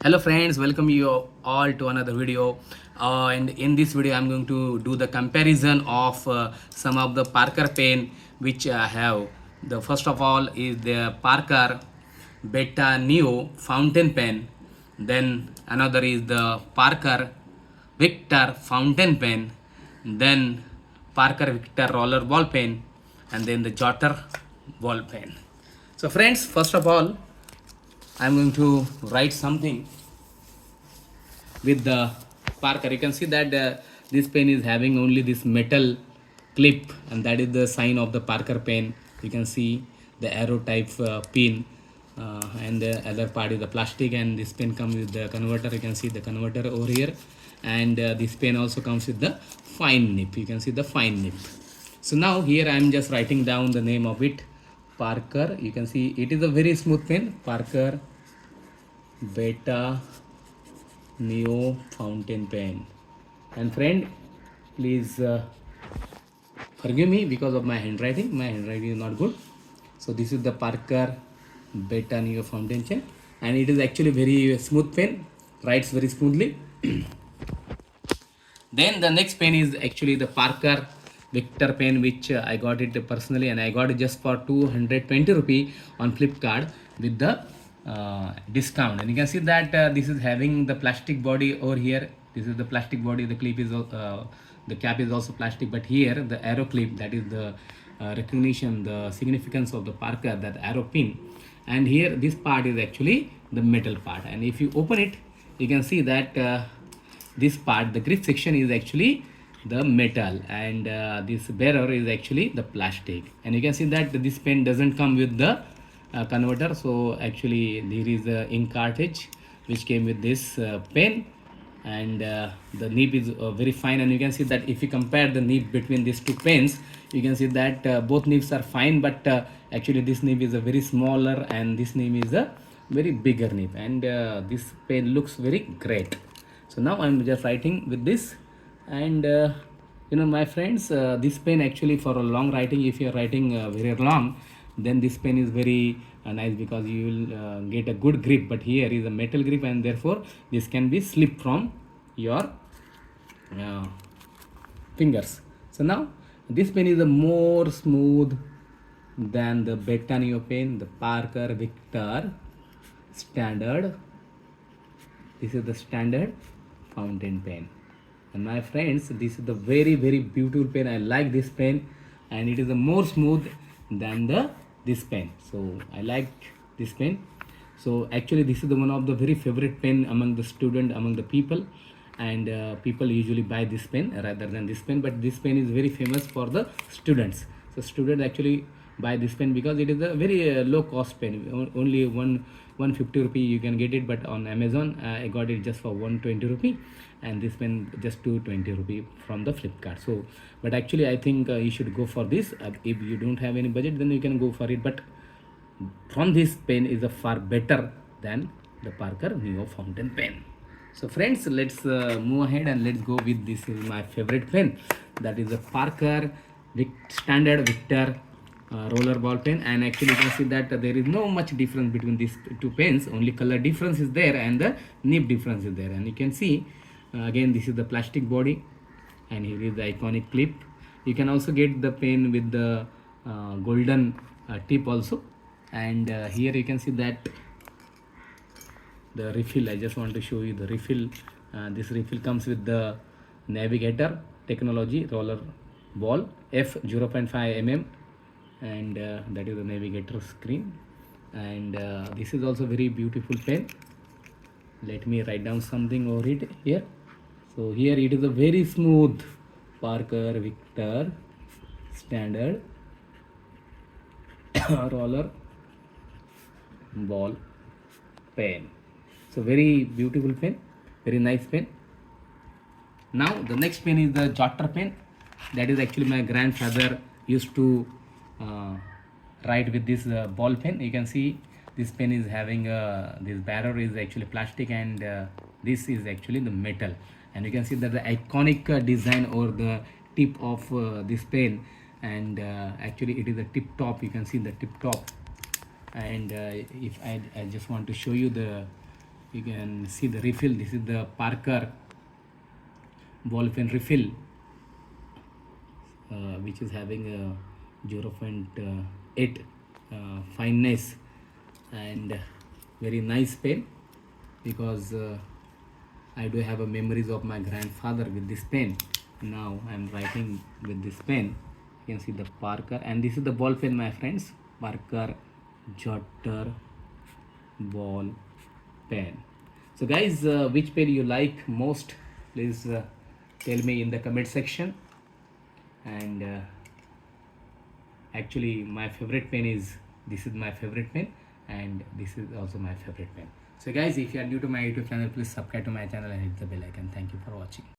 Hello friends, welcome you all to another video. And in this video I'm going to do the comparison of some of the Parker pen which I have. The first of all is the Parker Beta Neo fountain pen. Then another is the Parker Victor fountain pen. Then Parker Victor roller ball pen, and then the Jotter ball pen. So friends, first of all I'm going to write something with the Parker. You can see that this pen is having only this metal clip, and that is the sign of the Parker pen. You can see the arrow type pin, and the other part is the plastic, and this pen comes with the converter. You can see the converter over here, and this pen also comes with the fine nib. You can see the fine nib. So now here I am just writing down the name of it, Parker. You can see it is a very smooth pen, Parker Beta Neo fountain pen. And friend, please forgive me because of my handwriting. My handwriting is not good. So this is the Parker Beta Neo fountain pen, and it is actually very smooth pen, writes very smoothly. Then the next pen is actually the Parker Victor pen, which I got it personally, and I got it just for 220 rupee on Flipkart with the discount. And you can see that this is having the plastic body over here. This is the plastic body. The clip is the cap is also plastic, but here the arrow clip, that is the recognition, the significance of the Parker, that arrow pin. And here this part is actually the metal part, and if you open it, you can see that this part, the grip section, is actually the metal, and this bearer is actually the plastic. And you can see that this pen doesn't come with the converter. So actually there is a ink cartridge which came with this pen, and the nib is very fine. And you can see that if you compare the nib between these two pens, you can see that both nibs are fine, but actually this nib is a very smaller, and this nib is a very bigger nib, and this pen looks very great. So now I'm just writing with this, and my friends, this pen actually for a long writing, if you're writing very long, then this pen is very nice, because you will get a good grip. But here is a metal grip, and therefore this can be slip from your uh, fingers. So now this pen is a more smooth than the Beta Neo pen, the Parker Victor standard. This is the standard fountain pen. And my friends, this is the very beautiful pen. I like this pen, and it is a more smooth than the this pen. So I like this pen. So actually this is the one of the very favorite pen among the student, among the people, and people usually buy this pen rather than this pen. But this pen is very famous for the students. So students actually buy this pen because it is a very low cost pen. Only 150 rupee you can get it, but on Amazon I got it just for 120 rupee, and this pen just 220 rupee from the Flipkart. So but actually I think you should go for this. If you don't have any budget, then you can go for it, but from this pen is a far better than the Parker Neo fountain pen. So friends, let's move ahead, and let's go with this is my favorite pen, that is the Parker standard Victor rollerball pen. And actually you can see that there is no much difference between these two pens, only color difference is there, and the nib difference is there. And you can see again, this is the plastic body, and here is the iconic clip. You can also get the pen with the golden tip also. And here you can see that the refill, I just want to show you the refill. This refill comes with the navigator technology roller ball f 0.5 mm, and that is the navigator screen. And this is also very beautiful pen. Let me write down something over it here. So here it is a very smooth Parker Victor standard roller ball pen. So very beautiful pen, very nice pen. Now the next pen is the Jotter pen. That is actually my grandfather used to write with this ball pen. You can see this pen is having this barrel is actually plastic, and this is actually the metal. And you can see that the iconic design or the tip of this pen, and actually it is a tip top. You can see the tip top. And if I just want to show you the You can see the refill. This is the Parker ball pen refill, which is having a 0.8 fineness, and very nice pen, because I do have a memories of my grandfather with this pen. Now I am writing with this pen. You can see the Parker, and this is the ball pen, my friends. Parker Jotter ball pen. So guys, which pen you like most, please tell me in the comment section. And actually my favorite pen is, this is my favorite pen, and this is also my favorite pen. So guys, if you are new to my YouTube channel, please subscribe to my channel and hit the bell icon. Thank you for watching.